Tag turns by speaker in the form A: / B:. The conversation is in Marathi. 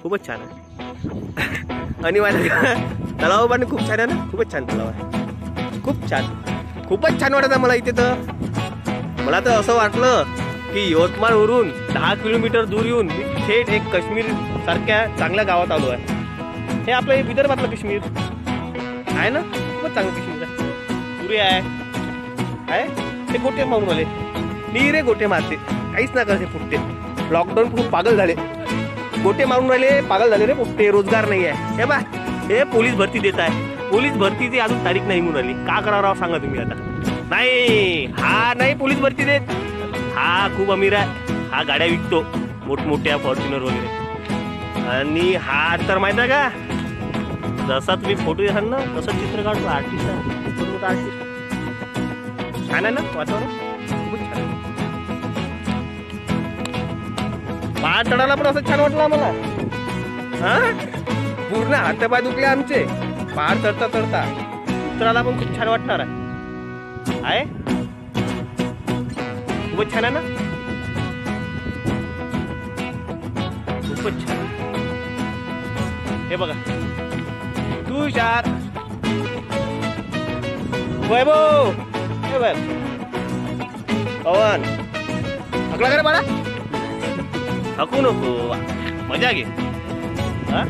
A: खूपच छान आहे. आणि माझ्या तलाव पण खूप छान आहे ना, खूपच छान तलाव आहे, खूप छान, खूपच छान वाटत आहे मला इथे. तर मला तर असं वाटलं की यवतमाळवरून 10 किलोमीटर दूर येऊन मी थेट एक काश्मीर सारख्या चांगल्या गावात आलो आहे. हे आपलं हे विदर्भातलं काश्मीर आहे ना, खूपच चांगलं काश्मीर आहे. सूर्य आहे, ते गोटे मारून आले, रे गोटे मारते, काहीच ना करते फुटते. लॉकडाऊन खूप पागल झाले, गोटे मारून राहिले, पागल झाले रे पोट्टे, रोजगार नाही आहे. हे बा, हे पोलीस भरती देत आहे, पोलीस भरतीची अजून तारीख नाही म्हणून राहिली. का करावं राव सांगा तुम्ही आता. नाही, हा नाही पोलीस भरती देत, हा खूप अमीर आहे, हा गाड्या विकतो मोठमोठ्या फॉर्च्युनर वगैरे. आणि हा तर माहित आहे का, जसा तुम्ही फोटो द्याल ना तसं चित्र काढतो, आर्टिस्ट आहे, खूप मोठा आर्टिस्ट. छान आहे ना वातावरण, खूपच छान आहे. पहाड चढायला पण असं छान वाटलं आम्हाला. हा, पूर्ण हातपाय दुखले आमचे पहाड चढता चढता. उतरायला पण खूप छान वाटणार आहे, खूपच छान आहे ना, खूपच छान. हे बघा, तुषार, वैभव, हे बघ, पवन, हकला का रे बाळा, हकू नको, मजा घे. हा,